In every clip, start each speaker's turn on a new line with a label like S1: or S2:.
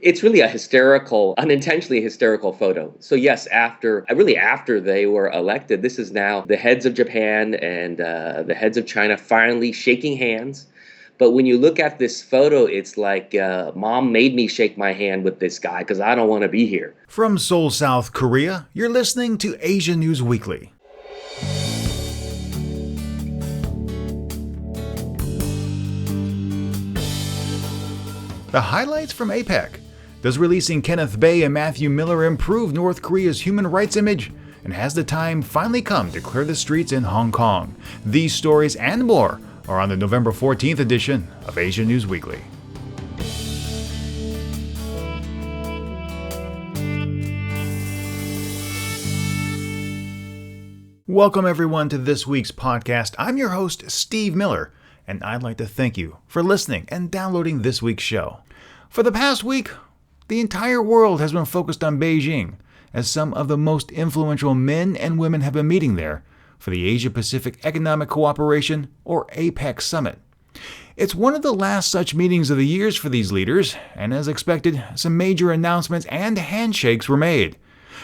S1: It's really a hysterical, unintentionally hysterical photo. So yes, after they were elected, this is now the heads of Japan and the heads of China finally shaking hands. But when you look at this photo, it's like, mom made me shake my hand with this guy because I don't want to be here.
S2: From Seoul, South Korea, you're listening to Asia News Weekly. The highlights from APEC. Does releasing Kenneth and Matthew Miller improve North Korea's human rights image? And has the time finally come to clear the streets in Hong Kong? These stories and more are on the November 14th edition of Asia News Weekly. Welcome everyone to this week's podcast. I'm your host, Steve Miller, and I'd like to thank you for listening and downloading this week's show. For the past week, the entire world has been focused on Beijing, as some of the most influential men and women have been meeting there for the Asia-Pacific Economic Cooperation, or APEC Summit. It's one of the last such meetings of the years for these leaders, and as expected, some major announcements and handshakes were made.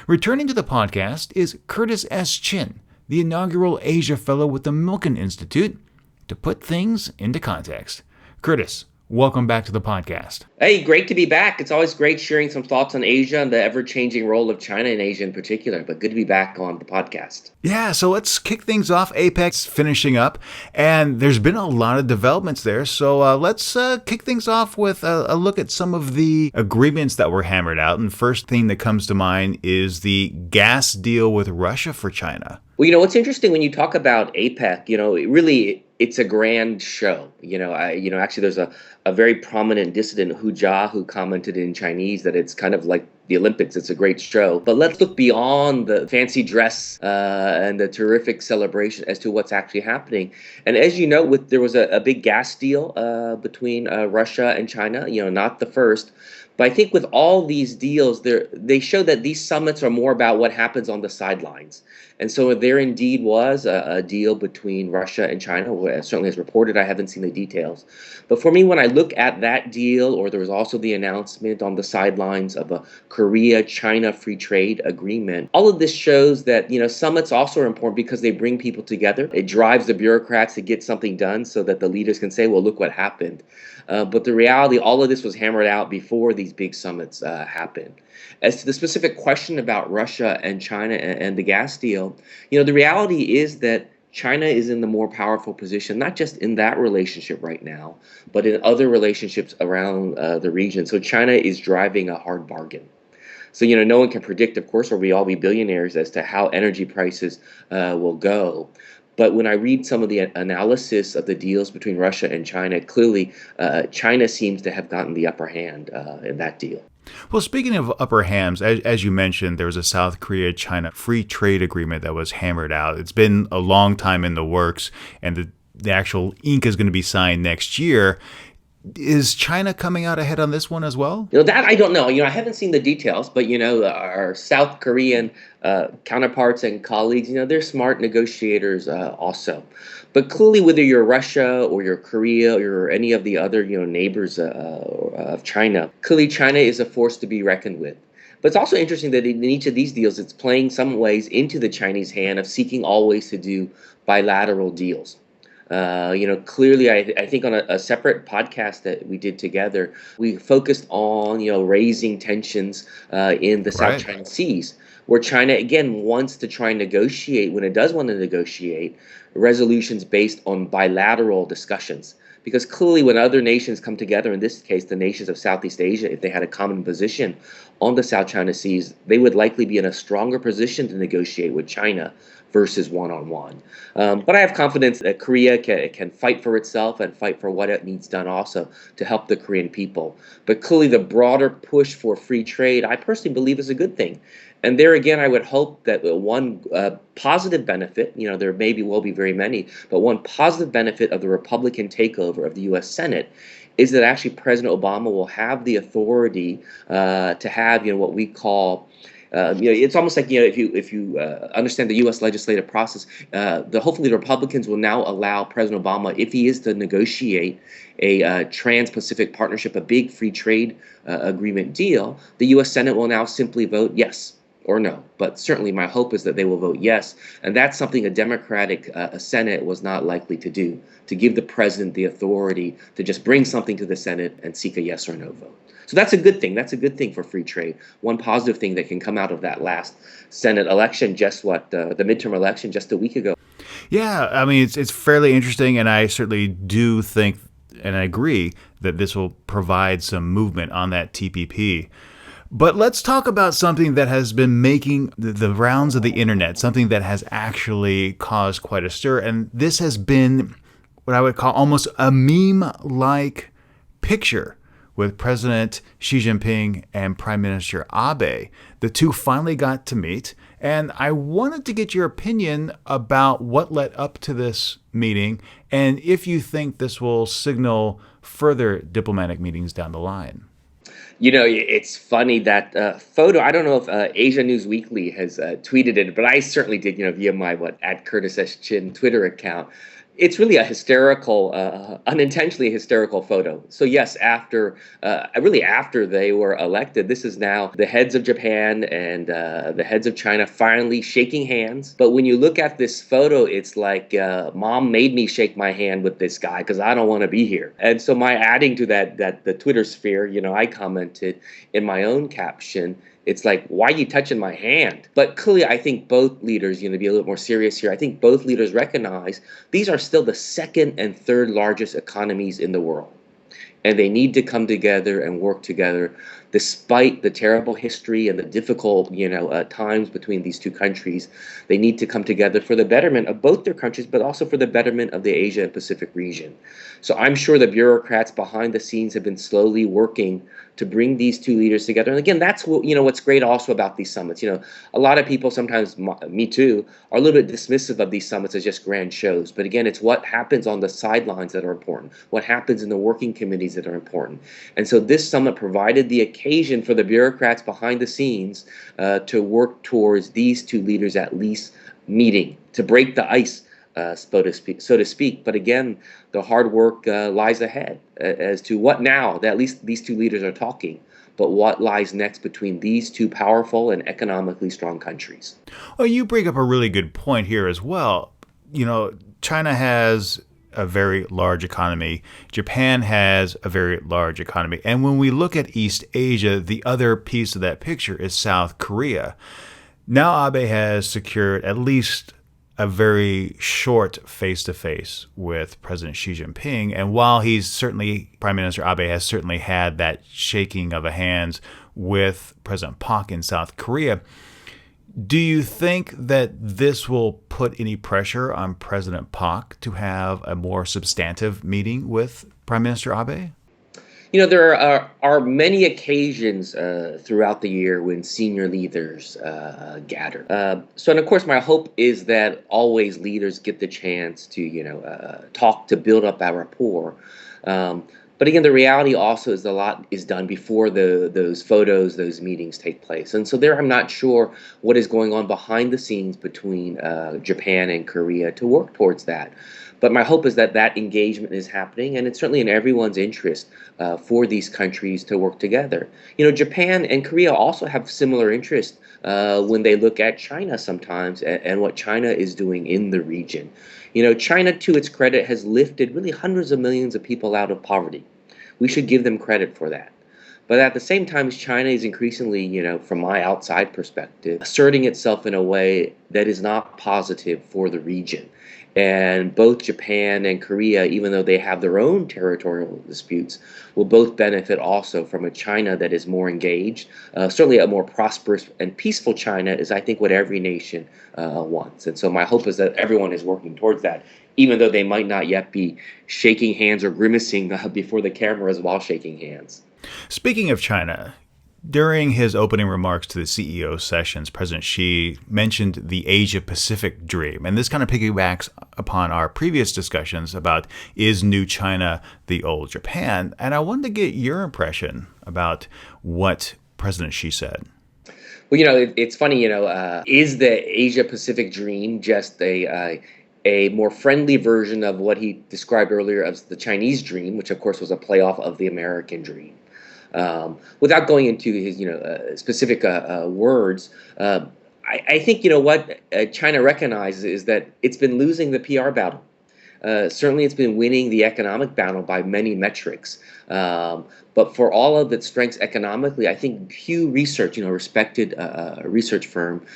S2: Returning to the podcast is Curtis S. Chin, the Inaugural Asia Fellow with the Milken Institute, to put things into context. Curtis, welcome back to the podcast.
S1: Hey, great to be back. It's always great sharing some thoughts on Asia and the ever-changing role of China in Asia in particular, but good to be back on the podcast.
S2: Yeah, so let's kick things off. APEC's finishing up, and there's been a lot of developments there. So let's kick things off with a look at some of the agreements that were hammered out. And first thing that comes to mind is the gas deal with Russia for China.
S1: Well, what's interesting when you talk about APEC, it's a grand show. Actually, there's a very prominent dissident, Hu Jia, who commented in Chinese that it's kind of like the Olympics. It's a great show. But let's look beyond the fancy dress and the terrific celebration as to what's actually happening. And as you know, there was a big gas deal between Russia and China, not the first. But I think with all these deals, they show that these summits are more about what happens on the sidelines. And so there indeed was a deal between Russia and China, certainly as reported. I haven't seen the details. But for me, when I look at that deal, or there was also the announcement on the sidelines of a Korea-China free trade agreement, all of this shows that, summits also are important because they bring people together. It drives the bureaucrats to get something done so that the leaders can say, well, look what happened. But the reality, all of this was hammered out before these big summits happened. As to the specific question about Russia and China and the gas deal, the reality is that China is in the more powerful position, not just in that relationship right now, but in other relationships around the region. So China is driving a hard bargain. So, no one can predict, of course, or we all be billionaires as to how energy prices will go. But when I read some of the analysis of the deals between Russia and China, clearly China seems to have gotten the upper hand in that deal.
S2: Well, speaking of upper hands, as you mentioned, there was a South Korea-China free trade agreement that was hammered out. It's been a long time in the works, and the actual ink is going to be signed next year. Is China coming out ahead on this one as well?
S1: That I don't know. I haven't seen the details, but our South Korean counterparts and colleagues, they're smart negotiators also. But clearly, whether you're Russia or you're Korea or any of the other neighbors of China, clearly China is a force to be reckoned with. But it's also interesting that in each of these deals, it's playing some ways into the Chinese hand of seeking always to do bilateral deals. Clearly, I think on a separate podcast that we did together, we focused on, raising tensions in the South China Seas, where China, again, wants to try and negotiate, when it does want to negotiate, resolutions based on bilateral discussions. Because clearly when other nations come together, in this case, the nations of Southeast Asia, if they had a common position on the South China Seas, they would likely be in a stronger position to negotiate with China versus one-on-one. But I have confidence that Korea can fight for itself and fight for what it needs done also to help the Korean people. But clearly the broader push for free trade, I personally believe, is a good thing. And there again, I would hope that one positive benefit, there will be very many, but one positive benefit of the Republican takeover of the U.S. Senate is that actually President Obama will have the authority to have what we call It's almost like if you understand the U.S. legislative process, hopefully the Republicans will now allow President Obama, if he is to negotiate a Trans-Pacific Partnership, a big free trade agreement deal, the U.S. Senate will now simply vote yes or no. But certainly my hope is that they will vote yes. And that's something a Democratic Senate was not likely to do, to give the president the authority to just bring something to the Senate and seek a yes or no vote. So that's a good thing. That's a good thing for free trade. One positive thing that can come out of that last Senate election, the midterm election just a week ago.
S2: Yeah, I mean, it's fairly interesting, and I certainly do think and I agree that this will provide some movement on that TPP. But let's talk about something that has been making the rounds of the internet, something that has actually caused quite a stir. And this has been what I would call almost a meme-like picture with President Xi Jinping and Prime Minister Abe. The two finally got to meet. And I wanted to get your opinion about what led up to this meeting and if you think this will signal further diplomatic meetings down the line.
S1: It's funny that photo. I don't know if Asia News Weekly has tweeted it, but I certainly did, via my @CurtisSChin Twitter account. It's really a hysterical, unintentionally hysterical photo. So yes, after they were elected, this is now the heads of Japan and the heads of China finally shaking hands. But when you look at this photo, it's like mom made me shake my hand with this guy because I don't want to be here. And so my adding to that the Twitter sphere, I commented in my own caption. It's like, why are you touching my hand? But clearly, I think both leaders, to be a little more serious here, I think both leaders recognize these are still the second and third largest economies in the world. And they need to come together and work together despite the terrible history and the difficult, times between these two countries. They need to come together for the betterment of both their countries, but also for the betterment of the Asia and Pacific region. So I'm sure the bureaucrats behind the scenes have been slowly working to bring these two leaders together. And again, that's what, what's great also about these summits. A lot of people, sometimes me too, are a little bit dismissive of these summits as just grand shows. But again, it's what happens on the sidelines that are important, what happens in the working committees that are important. And so this summit provided the occasion for the bureaucrats behind the scenes to work towards these two leaders at least meeting, to break the ice, so to speak. But again, the hard work lies ahead as to what now, that at least these two leaders are talking, but what lies next between these two powerful and economically strong countries.
S2: Well, you bring up a really good point here as well. China has a very large economy. Japan has a very large economy. And when we look at East Asia, the other piece of that picture is South Korea. Now Abe has secured at least a very short face-to-face with President Xi Jinping. And while Prime Minister Abe has certainly had that shaking of the hands with President Park in South Korea, do you think that this will put any pressure on President Park to have a more substantive meeting with Prime Minister Abe?
S1: There are many occasions throughout the year when senior leaders gather. And of course, my hope is that always leaders get the chance to, talk, to build up our rapport. But again, the reality also is a lot is done before those meetings take place. And so there, I'm not sure what is going on behind the scenes between Japan and Korea to work towards that. But my hope is that engagement is happening, and it's certainly in everyone's interest for these countries to work together. Japan and Korea also have similar interests when they look at China sometimes and what China is doing in the region. China, to its credit, has lifted really hundreds of millions of people out of poverty. We should give them credit for that. But at the same time, China is increasingly, from my outside perspective, asserting itself in a way that is not positive for the region. And both Japan and Korea, even though they have their own territorial disputes, will both benefit also from a China that is more engaged. Certainly a more prosperous and peaceful China is, I think, what every nation wants. And so my hope is that everyone is working towards that, even though they might not yet be shaking hands or grimacing before the cameras while shaking hands.
S2: Speaking of China, during his opening remarks to the CEO sessions, President Xi mentioned the Asia-Pacific dream. And this kind of piggybacks upon our previous discussions about, is new China the old Japan? And I wanted to get your impression about what President Xi said.
S1: Well, it's funny, is the Asia Pacific dream just a more friendly version of what he described earlier as the Chinese dream, which of course was a playoff of the American dream? Without going into his, specific words, I think what China recognizes is that it's been losing the PR battle. Certainly, it's been winning the economic battle by many metrics. But for all of its strengths economically, I think Pew Research, respected research firm,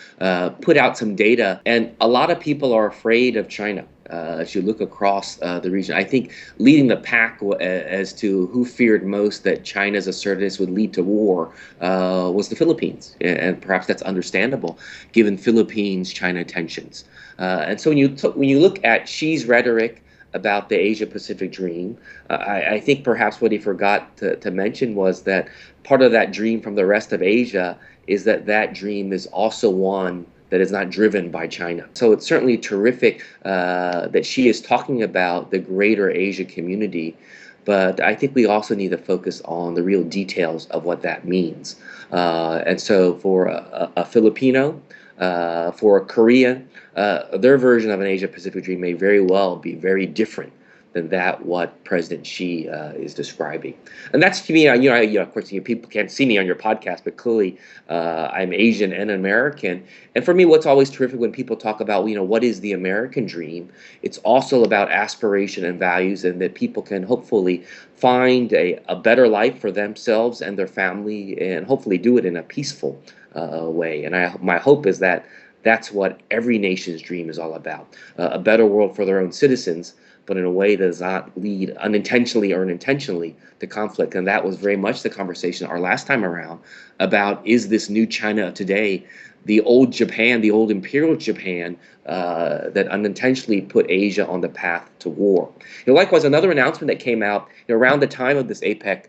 S1: put out some data, and a lot of people are afraid of China. As you look across the region, I think leading the pack as to who feared most that China's assertiveness would lead to war was the Philippines, and perhaps that's understandable given Philippines-China tensions. And so when you look at Xi's rhetoric about the Asia Pacific dream, I think perhaps what he forgot to mention was that part of that dream from the rest of Asia is that dream is also one that is not driven by China. So it's certainly terrific that Xi is talking about the greater Asia community, but I think we also need to focus on the real details of what that means. And so for a Filipino, for a Korean, their version of an Asia Pacific dream may very well be very different than that what President Xi is describing. And that's to me, of course, people can't see me on your podcast, but clearly I'm Asian and American. And for me, what's always terrific when people talk about, what is the American dream? It's also about aspiration and values, and that people can hopefully find a better life for themselves and their family, and hopefully do it in a peaceful way. And my hope is that that's what every nation's dream is all about, a better world for their own citizens, but in a way that does not lead unintentionally or intentionally to conflict. And that was very much the conversation our last time around about, is this new China of today the old Japan, the old imperial Japan that unintentionally put Asia on the path to war? Likewise, another announcement that came out around the time of this APEC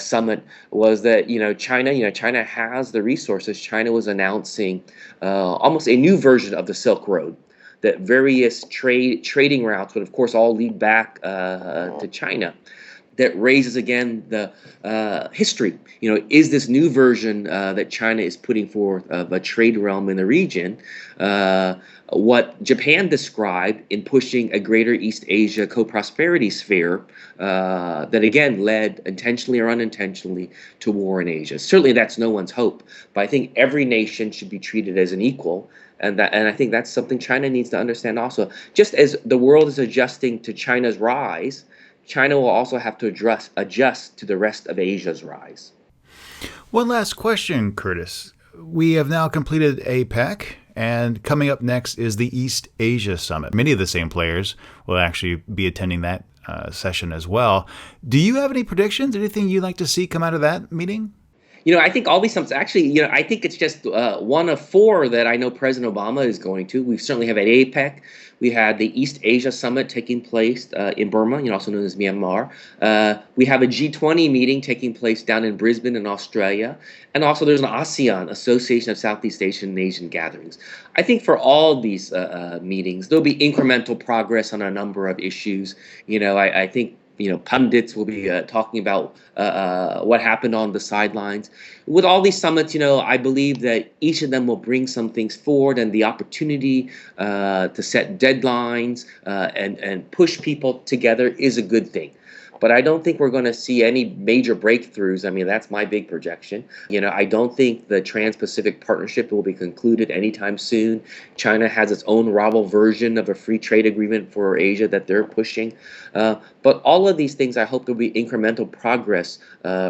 S1: summit was that China has the resources. China was announcing almost a new version of the Silk Road, that various trading routes would, of course, all lead back to China. That raises again the history. Is this new version that China is putting forth of a trade realm in the region what Japan described in pushing a greater East Asia co-prosperity sphere that again led intentionally or unintentionally to war in Asia? Certainly, that's no one's hope, but I think every nation should be treated as an equal. And I think that's something China needs to understand also. Just as the world is adjusting to China's rise, China will also have to adjust to the rest of Asia's rise.
S2: One last question, Curtis. We have now completed APEC, and coming up next is the East Asia Summit. Many of the same players will actually be attending that session as well. Do you have any predictions? Anything you'd like to see come out of that meeting?
S1: I think all these summits, actually, I think it's just one of four that I know President Obama is going to. We certainly have at APEC. We had the East Asia Summit taking place in Burma, also known as Myanmar. We have a G20 meeting taking place down in Brisbane in Australia. And also there's an ASEAN, Association of Southeast Asian and Asian Gatherings. I think for all these meetings, there'll be incremental progress on a number of issues. I think pundits will be talking about what happened on the sidelines. With all these summits, I believe that each of them will bring some things forward, and the opportunity to set deadlines and push people together is a good thing. But I don't think we're going to see any major breakthroughs. I mean, that's my big projection. I don't think the Trans-Pacific Partnership will be concluded anytime soon. China has its own rival version of a free trade agreement for Asia that they're pushing. But all of these things, I hope there'll be incremental progress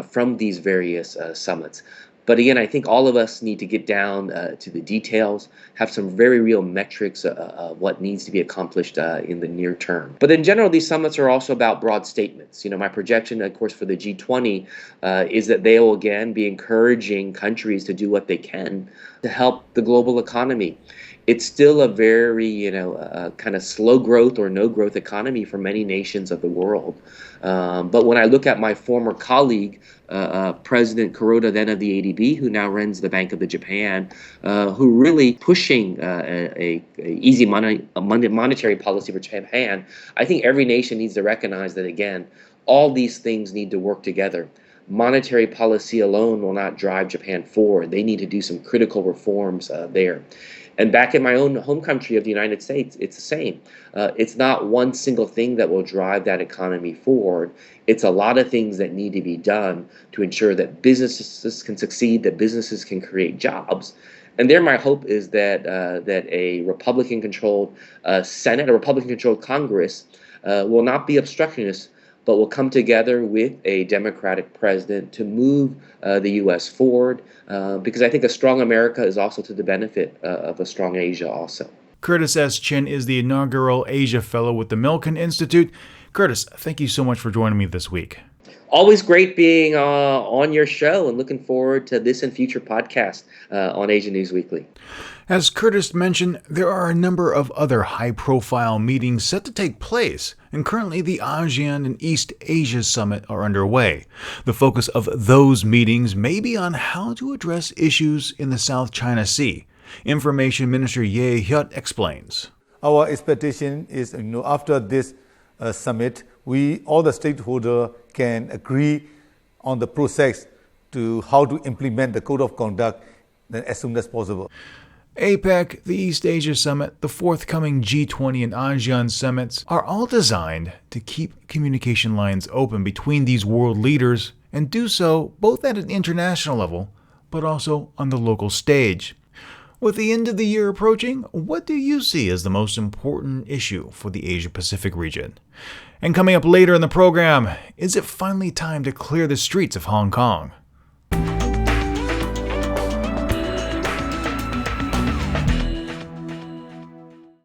S1: from these various summits. But again, I think all of us need to get down to the details, have some very real metrics of what needs to be accomplished in the near term. But in general, these summits are also about broad statements. My projection, of course, for the G20 is that they will again be encouraging countries to do what they can to help the global economy. It's still a very, kind of slow growth or no growth economy for many nations of the world. But when I look at my former colleague, President Kuroda, then of the ADB, who now runs the Bank of the Japan, who really pushing a easy monetary policy for Japan, I think every nation needs to recognize that, again, all these things need to work together. monetary policy alone will not drive Japan forward. They need to do some critical reforms there. And back in my own home country of the United States, it's the same. It's not one single thing that will drive that economy forward. It's a lot of things that need to be done to ensure that businesses can succeed, that businesses can create jobs. And there, my hope is that a Republican-controlled Senate, a Republican-controlled Congress, will not be obstructionist, but will come together with a Democratic president to move the U.S. forward, because I think a strong America is also to the benefit of a strong Asia also.
S2: Curtis S. Chin is the Inaugural Asia Fellow with the Milken Institute. Curtis, thank you so much for joining me this week.
S1: Always great being on your show, and looking forward to this and future podcasts on Asia News Weekly.
S2: As Curtis mentioned, there are a number of other high-profile meetings set to take place, and currently the ASEAN and East Asia Summit are underway. The focus of those meetings may be on how to address issues in the South China Sea. Information Minister Ye Hyut explains.
S3: Our expectation is, after this summit, all the stakeholders can agree on the process to how to implement the code of conduct as soon as possible.
S2: APEC, the East Asia Summit, the forthcoming G20 and ASEAN summits are all designed to keep communication lines open between these world leaders and do so both at an international level but also on the local stage. With the end of the year approaching, what do you see as the most important issue for the Asia-Pacific region? And coming up later in the program, is it finally time to clear the streets of Hong Kong?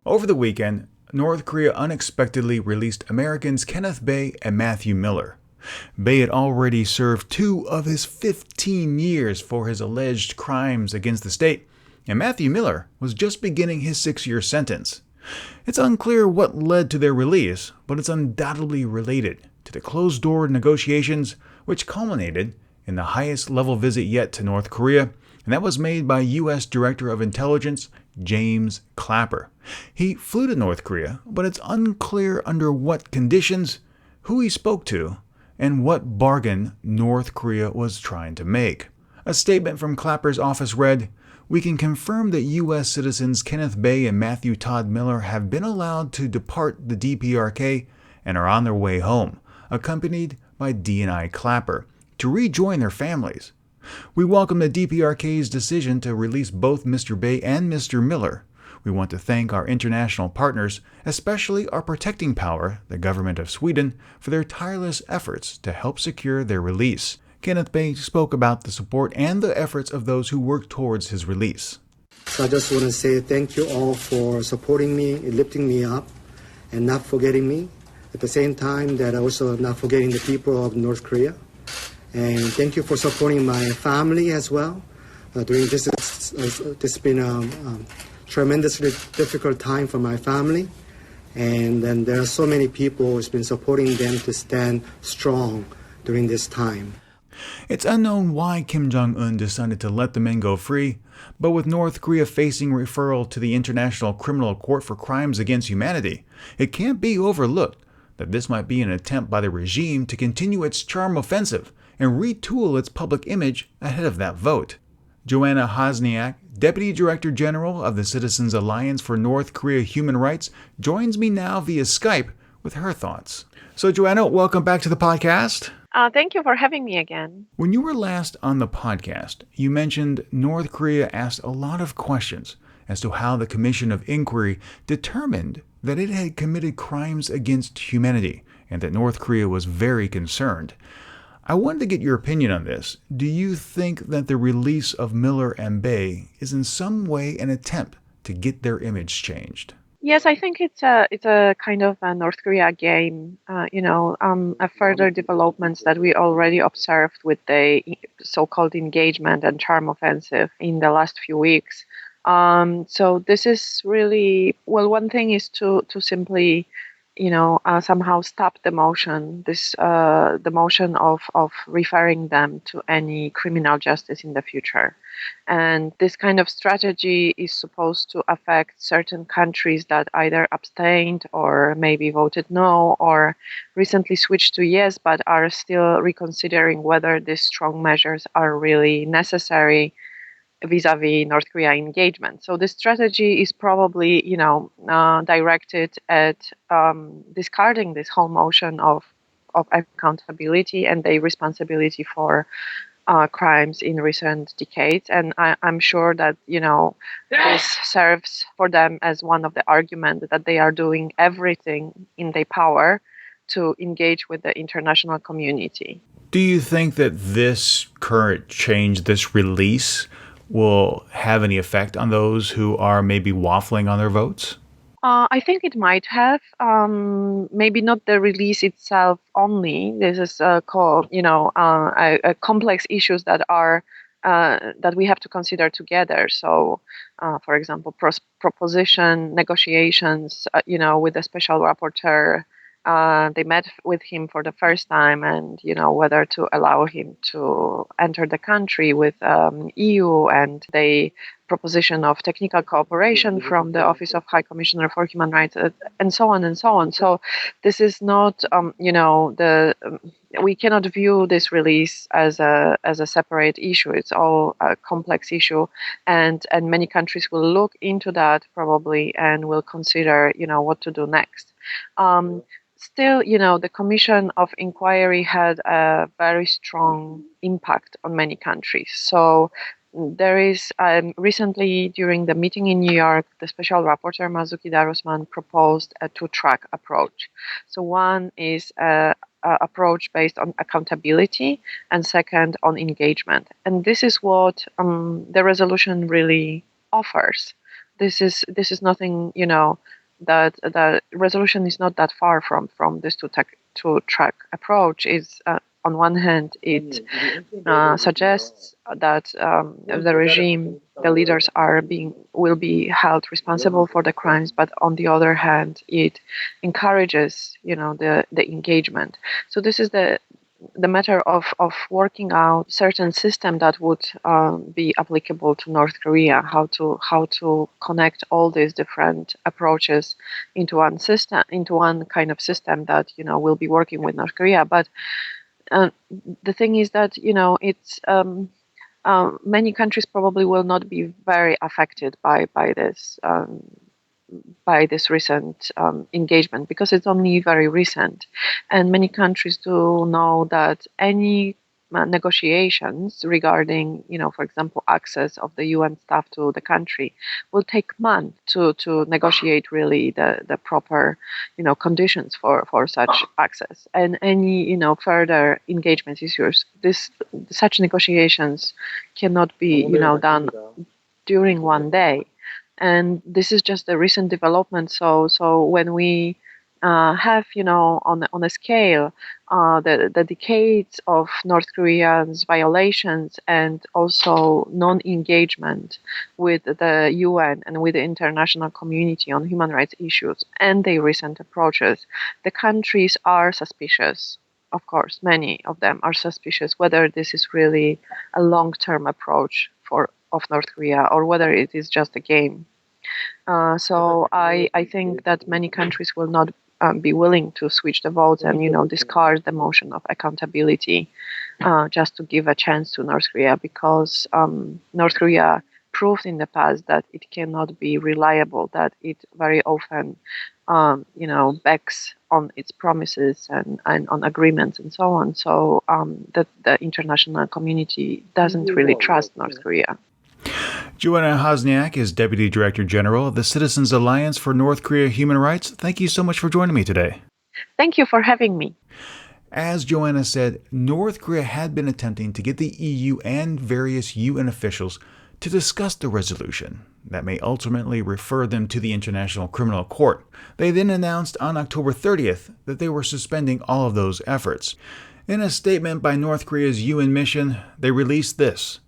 S2: Over the weekend, North Korea unexpectedly released Americans Kenneth Bae and Matthew Miller. Bae had already served 2 of his 15 years for his alleged crimes against the state, and Matthew Miller was just beginning his 6-year sentence. It's unclear what led to their release, but it's undoubtedly related to the closed-door negotiations which culminated in the highest-level visit yet to North Korea, and that was made by U.S. Director of Intelligence James Clapper. He flew to North Korea, but it's unclear under what conditions, who he spoke to, and what bargain North Korea was trying to make. A statement from Clapper's office read, "We can confirm that U.S. citizens Kenneth Bae and Matthew Todd Miller have been allowed to depart the DPRK and are on their way home, accompanied by D&I Clapper, to rejoin their families. We welcome the DPRK's decision to release both Mr. Bae and Mr. Miller. We want to thank our international partners, especially our protecting power, the government of Sweden, for their tireless efforts to help secure their release." Kenneth Bae spoke about the support and the efforts of those who worked towards his release.
S4: So I just want to say thank you all for supporting me, lifting me up, and not forgetting me. At the same time, that also not forgetting the people of North Korea. And thank you for supporting my family as well. During this has been a tremendously difficult time for my family. And then there are so many people who's been supporting them to stand strong during this time.
S2: It's unknown why Kim Jong-un decided to let the men go free, but with North Korea facing referral to the International Criminal Court for crimes against humanity, it can't be overlooked that this might be an attempt by the regime to continue its charm offensive and retool its public image ahead of that vote. Joanna Hosniak, Deputy Director General of the Citizens Alliance for North Korea Human Rights, joins me now via Skype with her thoughts. So Joanna, welcome back to the podcast.
S5: Thank you for having me again.
S2: When you were last on the podcast, you mentioned North Korea asked a lot of questions as to how the Commission of Inquiry determined that it had committed crimes against humanity and that North Korea was very concerned. I wanted to get your opinion on this. Do you think that the release of Miller and Bae is in some way an attempt to get their image changed?
S5: Yes, I think it's a kind of a North Korea game, a further developments that we already observed with the so-called engagement and charm offensive in the last few weeks. So this is really, well, one thing is to simply somehow stop the motion, the motion of referring them to any criminal justice in the future. And this kind of strategy is supposed to affect certain countries that either abstained or maybe voted no or recently switched to yes, but are still reconsidering whether these strong measures are really necessary vis-a-vis North Korea engagement. So this strategy is probably, directed at discarding this whole notion of accountability and the responsibility for crimes in recent decades. And I'm sure that, this serves for them as one of the arguments that they are doing everything in their power to engage with the international community.
S2: Do you think that this current change, this release, will have any effect on those who are maybe waffling on their votes?
S5: I think it might have. Maybe not the release itself only. This is complex issues that are that we have to consider together. So, for example, proposition negotiations. With the special rapporteur. They met with him for the first time, and whether to allow him to enter the country with EU, and the proposition of technical cooperation from the Office of High Commissioner for Human Rights, and so on and so on. So this is not, we cannot view this release as a separate issue. It's all a complex issue, and many countries will look into that probably and will consider, what to do next. Still, the Commission of Inquiry had a very strong impact on many countries. So there is recently during the meeting in New York, the Special Rapporteur Marzuki Darusman proposed a two-track approach. So one is a approach based on accountability, and second on engagement. And this is what the resolution really offers. This is nothing, that the resolution is not that far from this two-track approach. Is on one hand, it suggests that the regime, the leaders will be held responsible for the crimes, but on the other hand, it encourages, the engagement. So this is the matter of working out certain system that would be applicable to North Korea, how to connect all these different approaches into one system, into one kind of system that will be working with North Korea. But the thing is that it's many countries probably will not be very affected by this recent engagement, because it's only very recent, and many countries do know that any negotiations regarding, for example, access of the UN staff to the country will take months to negotiate really the proper, conditions for such access, and any, further engagement issues. Such negotiations cannot be, done during one day. And this is just a recent development. So when we have, on a scale, the decades of North Korea's violations and also non-engagement with the UN and with the international community on human rights issues and their recent approaches, the countries are suspicious. Of course, many of them are suspicious whether this is really a long-term approach of North Korea, or whether it is just a game. So I think that many countries will not be willing to switch the votes and discard the motion of accountability just to give a chance to North Korea, because North Korea proved in the past that it cannot be reliable, that it very often backs on its promises and on agreements and so on. So that the international community doesn't really trust North Korea.
S2: Joanna Hosniak is Deputy Director General of the Citizens Alliance for North Korea Human Rights. Thank you so much for joining me today.
S5: Thank you for having me.
S2: As Joanna said, North Korea had been attempting to get the EU and various UN officials to discuss the resolution that may ultimately refer them to the International Criminal Court. They then announced on October 30th that they were suspending all of those efforts. In a statement by North Korea's UN mission, they released this: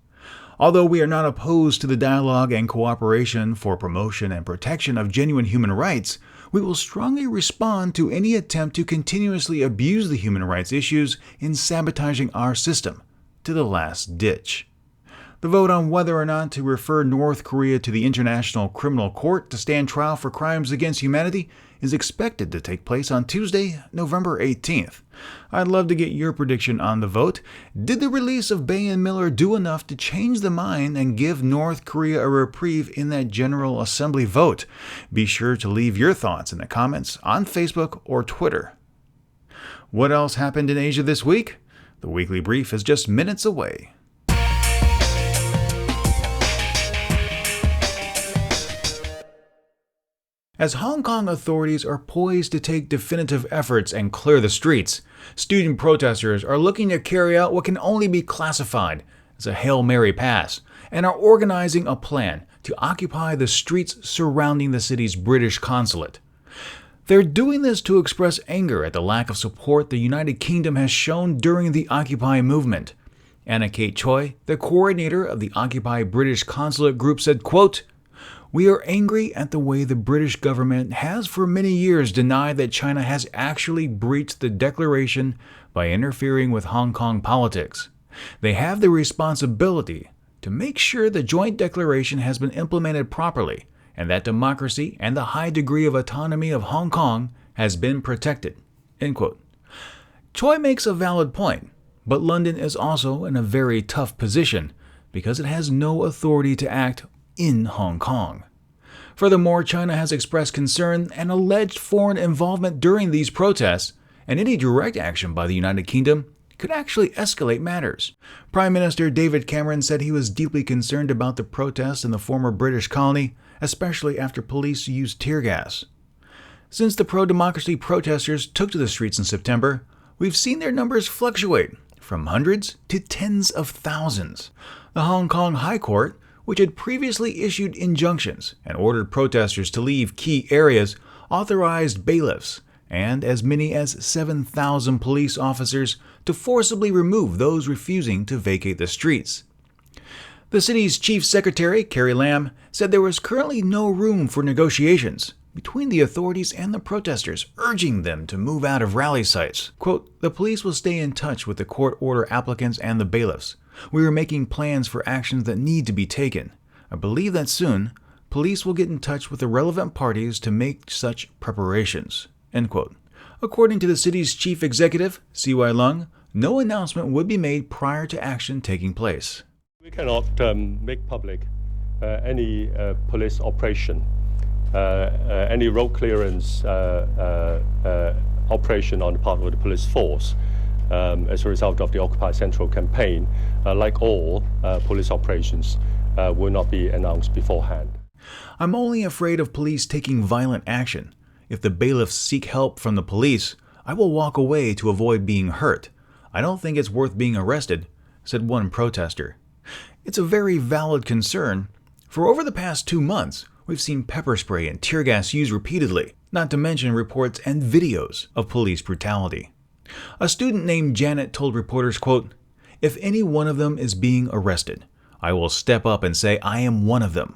S2: "Although we are not opposed to the dialogue and cooperation for promotion and protection of genuine human rights, We will strongly respond to any attempt to continuously abuse the human rights issues in sabotaging our system to the last ditch. The vote on whether or not to refer North Korea to the International Criminal Court to stand trial for crimes against humanity is expected to take place on Tuesday, November 18th. I'd love to get your prediction on the vote. Did the release of Bay and Miller do enough to change the mind and give North Korea a reprieve in that General Assembly vote? Be sure to leave your thoughts in the comments on Facebook or Twitter. What else happened in Asia this week? The weekly brief is just minutes away. As Hong Kong authorities are poised to take definitive efforts and clear the streets, student protesters are looking to carry out what can only be classified as a Hail Mary pass and are organizing a plan to occupy the streets surrounding the city's British consulate. They're doing this to express anger at the lack of support the United Kingdom has shown during the Occupy movement. Anna Kate Choi, the coordinator of the Occupy British Consulate Group, said, quote, "We are angry at the way the British government has for many years denied that China has actually breached the declaration by interfering with Hong Kong politics. They have the responsibility to make sure the joint declaration has been implemented properly and that democracy and the high degree of autonomy of Hong Kong has been protected." End quote. Choi makes a valid point, but London is also in a very tough position because it has no authority to act in Hong Kong. Furthermore, China has expressed concern and alleged foreign involvement during these protests, and any direct action by the United Kingdom could actually escalate matters. Prime Minister David Cameron said he was deeply concerned about the protests in the former British colony, especially after police used tear gas. Since the pro-democracy protesters took to the streets in September, we've seen their numbers fluctuate from hundreds to tens of thousands. The Hong Kong High Court, which had previously issued injunctions and ordered protesters to leave key areas, authorized bailiffs and as many as 7,000 police officers to forcibly remove those refusing to vacate the streets. The city's chief secretary, Carrie Lam, said there was currently no room for negotiations between the authorities and the protesters, urging them to move out of rally sites. Quote, "The police will stay in touch with the court order applicants and the bailiffs. We are making plans for actions that need to be taken. I believe that soon, police will get in touch with the relevant parties to make such preparations." End quote. According to the city's chief executive, C.Y. Leung, no announcement would be made prior to action taking place.
S6: We cannot make public any police operation, any road clearance operation on the part of the police force. As a result of the Occupy Central campaign, like all police operations, will not be announced beforehand.
S2: "I'm only afraid of police taking violent action. If the bailiffs seek help from the police, I will walk away to avoid being hurt. I don't think it's worth being arrested," said one protester. It's a very valid concern. For over the past 2 months, we've seen pepper spray and tear gas used repeatedly, not to mention reports and videos of police brutality. A student named Janet told reporters, quote, "If any one of them is being arrested, I will step up and say I am one of them.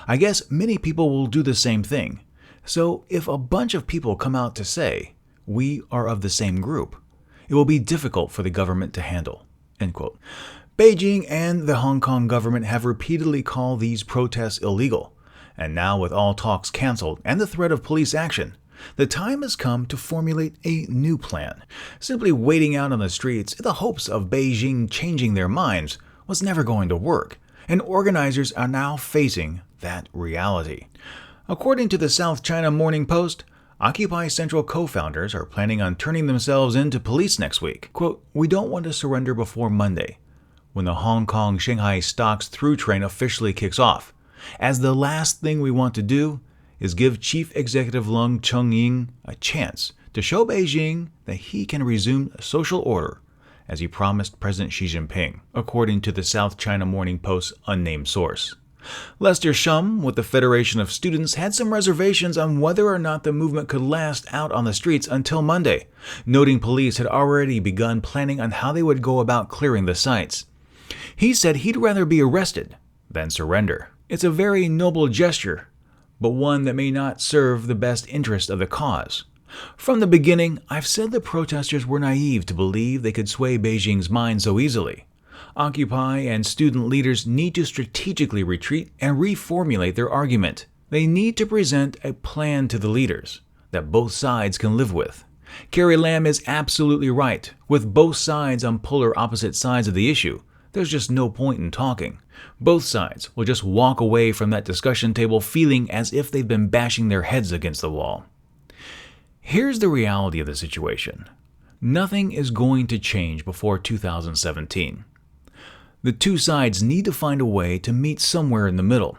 S2: I guess many people will do the same thing. So if a bunch of people come out to say we are of the same group, it will be difficult for the government to handle." End quote. Beijing and the Hong Kong government have repeatedly called these protests illegal. And now with all talks canceled and the threat of police action, the time has come to formulate a new plan. Simply waiting out on the streets in the hopes of Beijing changing their minds was never going to work, and organizers are now facing that reality. According to the South China Morning Post, Occupy Central co-founders are planning on turning themselves into police next week. Quote, "We don't want to surrender before Monday, when the Hong Kong-Shanghai stocks through train officially kicks off, as the last thing we want to do is give Chief Executive Leung Chun-ying a chance to show Beijing that he can resume social order, as he promised President Xi Jinping," according to the South China Morning Post's unnamed source. Lester Shum, with the Federation of Students, had some reservations on whether or not the movement could last out on the streets until Monday, noting police had already begun planning on how they would go about clearing the sites. He said he'd rather be arrested than surrender. "It's a very noble gesture, but one that may not serve the best interest of the cause. From the beginning, I've said the protesters were naive to believe they could sway Beijing's mind so easily. Occupy and student leaders need to strategically retreat and reformulate their argument. They need to present a plan to the leaders that both sides can live with. Carrie Lam is absolutely right. With both sides on polar opposite sides of the issue, there's just no point in talking. Both sides will just walk away from that discussion table feeling as if they've been bashing their heads against the wall. Here's the reality of the situation. Nothing is going to change before 2017. The two sides need to find a way to meet somewhere in the middle.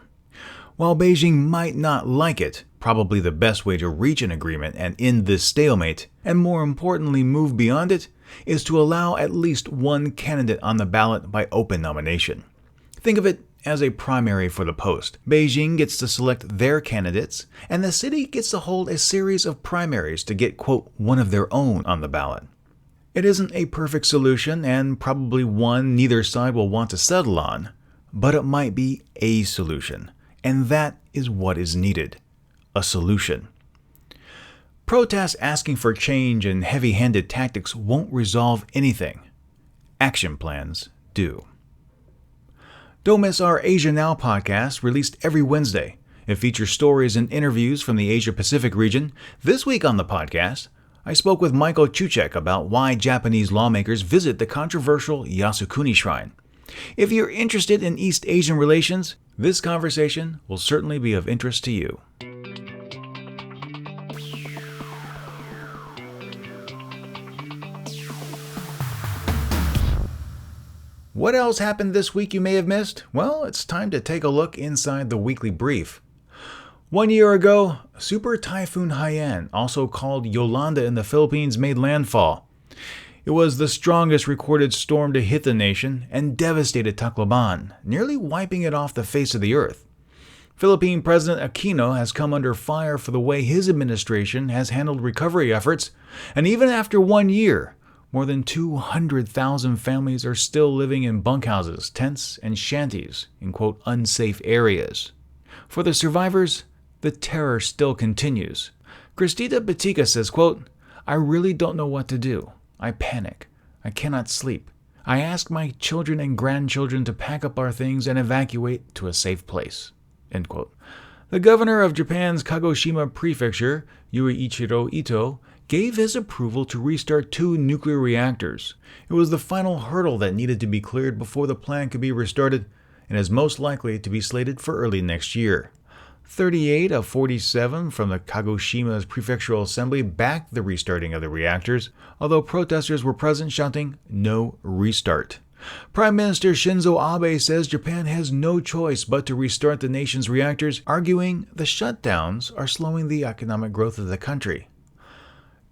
S2: While Beijing might not like it, probably the best way to reach an agreement and end this stalemate, and more importantly move beyond it, is to allow at least one candidate on the ballot by open nomination. Think of it as a primary for the post. Beijing gets to select their candidates, and the city gets to hold a series of primaries to get, quote, one of their own on the ballot. It isn't a perfect solution, and probably one neither side will want to settle on, but it might be a solution, and that is what is needed. A solution. Protests asking for change and heavy-handed tactics won't resolve anything. Action plans do. Don't miss our Asia Now podcast, released every Wednesday. It features stories and interviews from the Asia-Pacific region. This week on the podcast, I spoke with Michael Chuchek about why Japanese lawmakers visit the controversial Yasukuni Shrine. If you're interested in East Asian relations, this conversation will certainly be of interest to you. What else happened this week you may have missed? Well, it's time to take a look inside the weekly brief. 1 year ago, Super Typhoon Haiyan, also called Yolanda in the Philippines, made landfall. It was the strongest recorded storm to hit the nation and devastated Tacloban, nearly wiping it off the face of the earth. Philippine President Aquino has come under fire for the way his administration has handled recovery efforts, and even after 1 year, more than 200,000 families are still living in bunkhouses, tents, and shanties in, quote, unsafe areas. For the survivors, the terror still continues. Christita Batica says, quote, I really don't know what to do. I panic. I cannot sleep. I ask my children and grandchildren to pack up our things and evacuate to a safe place. End quote. The governor of Japan's Kagoshima Prefecture, Yuichiro Ito, gave his approval to restart 2 nuclear reactors. It was the final hurdle that needed to be cleared before the plant could be restarted, and is most likely to be slated for early next year. 38 of 47 from the Kagoshima's Prefectural Assembly backed the restarting of the reactors, although protesters were present shouting, "No restart." Prime Minister Shinzo Abe says Japan has no choice but to restart the nation's reactors, arguing the shutdowns are slowing the economic growth of the country.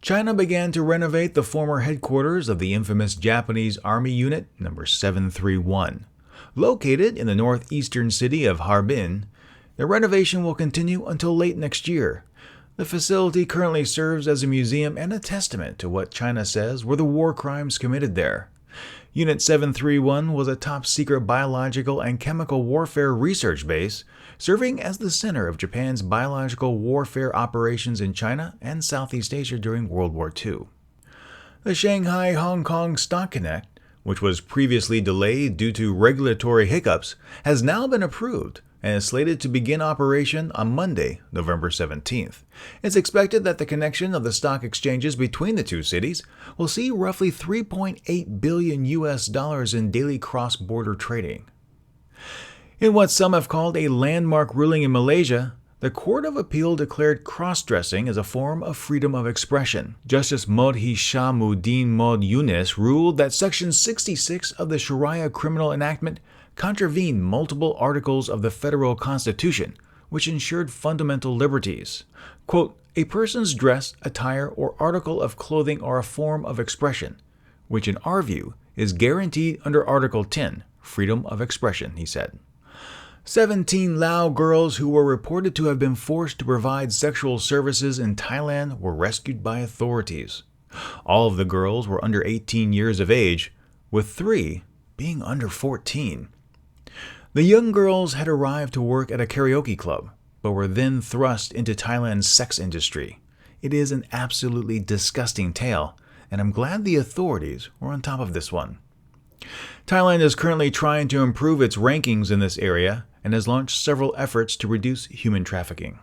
S2: China began to renovate the former headquarters of the infamous Japanese Army Unit No. 731. Located in the northeastern city of Harbin, the renovation will continue until late next year. The facility currently serves as a museum and a testament to what China says were the war crimes committed there. Unit 731 was a top-secret biological and chemical warfare research base, serving as the center of Japan's biological warfare operations in China and Southeast Asia during World War II. The Shanghai-Hong Kong Stock Connect, which was previously delayed due to regulatory hiccups, has now been approved and is slated to begin operation on Monday, November 17th. It's expected that the connection of the stock exchanges between the two cities will see roughly $3.8 billion in daily cross-border trading. In what some have called a landmark ruling in Malaysia, the Court of Appeal declared cross-dressing as a form of freedom of expression. Justice Maud Hishamuddin Maud Yunus ruled that Section 66 of the Sharia criminal enactment contravened multiple articles of the federal constitution, which ensured fundamental liberties. Quote, a person's dress, attire, or article of clothing are a form of expression, which in our view is guaranteed under Article 10, freedom of expression, he said. 17 Lao girls who were reported to have been forced to provide sexual services in Thailand were rescued by authorities. All of the girls were under 18 years of age, with 3 being under 14. The young girls had arrived to work at a karaoke club. but were then thrust into Thailand's sex industry. It is an absolutely disgusting tale, and I'm glad the authorities were on top of this one. Thailand is currently trying to improve its rankings in this area and has launched several efforts to reduce human trafficking.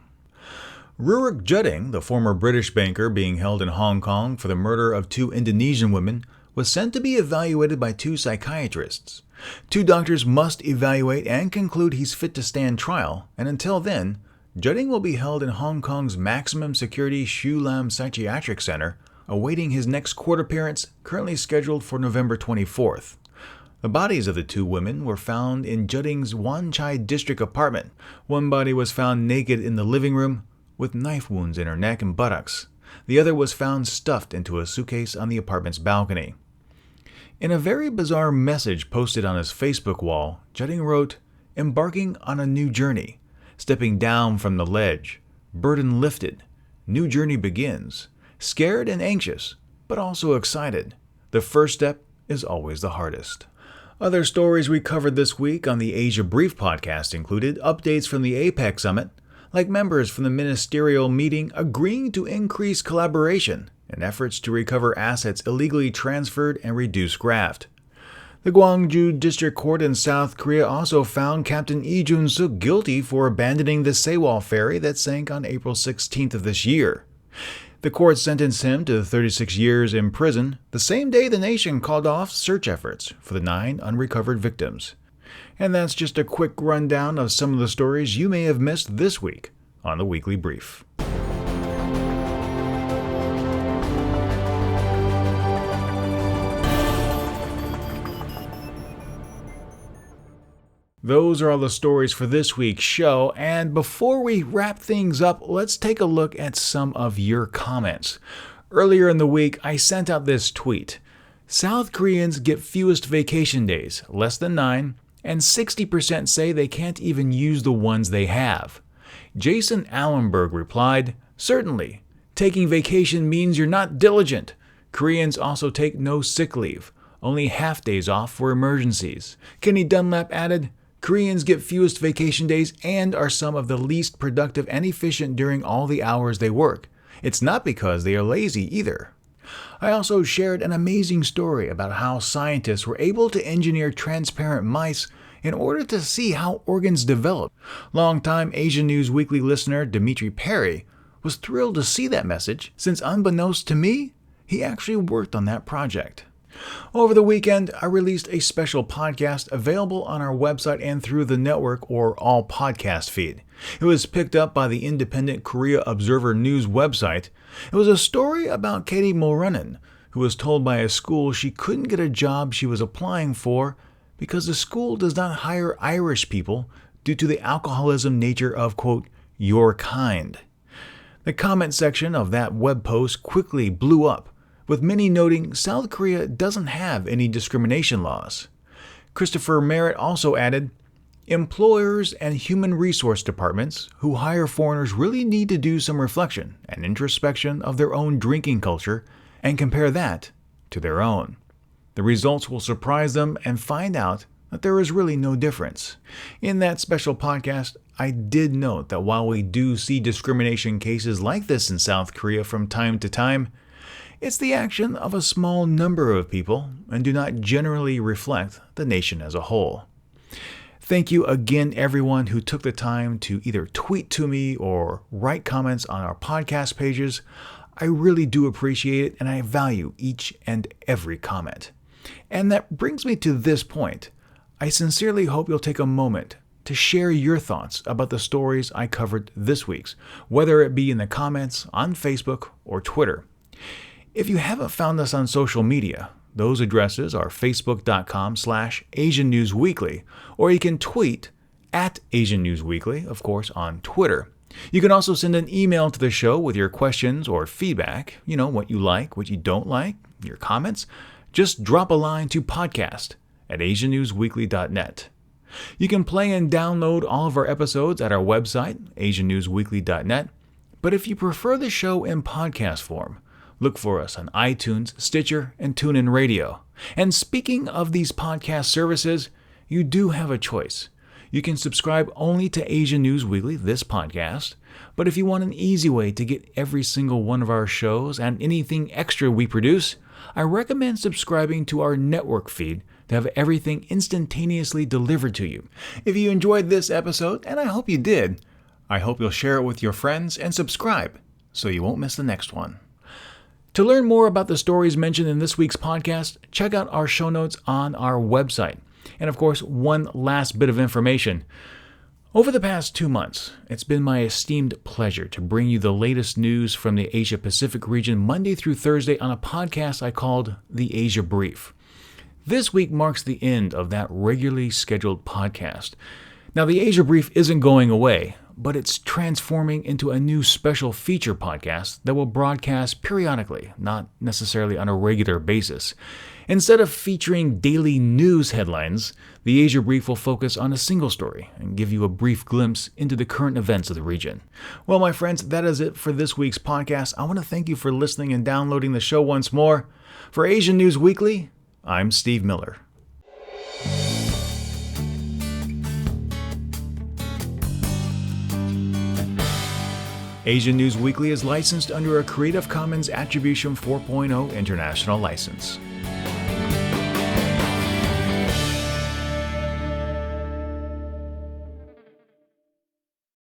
S2: Rurik Judding, the former British banker being held in Hong Kong for the murder of 2 Indonesian women, was sent to be evaluated by 2 psychiatrists. 2 doctors must evaluate and conclude he's fit to stand trial, and until then, Judding will be held in Hong Kong's maximum security Shu Lam Psychiatric Center, awaiting his next court appearance, currently scheduled for November 24th. The bodies of the 2 women were found in Judding's Wan Chai district apartment. One body was found naked in the living room, with knife wounds in her neck and buttocks. The other was found stuffed into a suitcase on the apartment's balcony. In a very bizarre message posted on his Facebook wall, Judding wrote, "Embarking on a new journey, stepping down from the ledge, burden lifted, new journey begins, scared and anxious, but also excited. The first step is always the hardest." Other stories we covered this week on the Asia Brief podcast included updates from the APEC Summit, like members from the ministerial meeting agreeing to increase collaboration in efforts to recover assets illegally transferred and reduce graft. The Gwangju District Court in South Korea also found Captain Lee Jun-suk guilty for abandoning the Sewol ferry that sank on April 16th of this year. The court sentenced him to 36 years in prison, the same day the nation called off search efforts for the 9 unrecovered victims. And that's just a quick rundown of some of the stories you may have missed this week on the Weekly Brief. Those are all the stories for this week's show, and before we wrap things up, let's take a look at some of your comments. Earlier in the week, I sent out this tweet. South Koreans get fewest vacation days, less than 9, and 60% say they can't even use the ones they have. Jason Allenberg replied, "Certainly. Taking vacation means you're not diligent. Koreans also take no sick leave, only half days off for emergencies." Kenny Dunlap added, "Koreans get fewest vacation days and are some of the least productive and efficient during all the hours they work. It's not because they are lazy either." I also shared an amazing story about how scientists were able to engineer transparent mice in order to see how organs develop. Longtime Asian News Weekly listener Dimitri Perry was thrilled to see that message, since unbeknownst to me, he actually worked on that project. Over the weekend, I released a special podcast available on our website and through the network or all podcast feed. It was picked up by the independent Korea Observer News website. It was a story about Katie Mulrennan, who was told by a school she couldn't get a job she was applying for because the school does not hire Irish people due to the alcoholism nature of, quote, your kind. The comment section of that web post quickly blew up, with many noting South Korea doesn't have any discrimination laws. Christopher Merritt also added, employers and human resource departments who hire foreigners really need to do some reflection and introspection of their own drinking culture and compare that to their own. The results will surprise them and find out that there is really no difference. In that special podcast, I did note that while we do see discrimination cases like this in South Korea from time to time, it's the action of a small number of people and do not generally reflect the nation as a whole. Thank you again, everyone who took the time to either tweet to me or write comments on our podcast pages. I really do appreciate it, and I value each and every comment. And that brings me to this point. I sincerely hope you'll take a moment to share your thoughts about the stories I covered this week's, whether it be in the comments on Facebook or Twitter. If you haven't found us on social media, those addresses are facebook.com/Asian News Weekly, or you can tweet at Asian News Weekly, of course, on Twitter. You can also send an email to the show with your questions or feedback, what you like, what you don't like, your comments. Just drop a line to podcast@asiannewsweekly.net. You can play and download all of our episodes at our website, asiannewsweekly.net. But if you prefer the show in podcast form, look for us on iTunes, Stitcher, and TuneIn Radio. And speaking of these podcast services, you do have a choice. You can subscribe only to Asia News Weekly, this podcast, but if you want an easy way to get every single one of our shows and anything extra we produce, I recommend subscribing to our network feed to have everything instantaneously delivered to you. If you enjoyed this episode, and I hope you did, I hope you'll share it with your friends and subscribe so you won't miss the next one. To learn more about the stories mentioned in this week's podcast, check out our show notes on our website. And of course, one last bit of information. Over the past 2 months, it's been my esteemed pleasure to bring you the latest news from the Asia-Pacific region Monday through Thursday on a podcast I called The Asia Brief. This week marks the end of that regularly scheduled podcast. Now, the Asia Brief isn't going away, but it's transforming into a new special feature podcast that will broadcast periodically, not necessarily on a regular basis. Instead of featuring daily news headlines, the Asia Brief will focus on a single story and give you a brief glimpse into the current events of the region. Well, my friends, that is it for this week's podcast. I want to thank you for listening and downloading the show once more. For Asian News Weekly, I'm Steve Miller. Asian News Weekly is licensed under a Creative Commons Attribution 4.0 international license.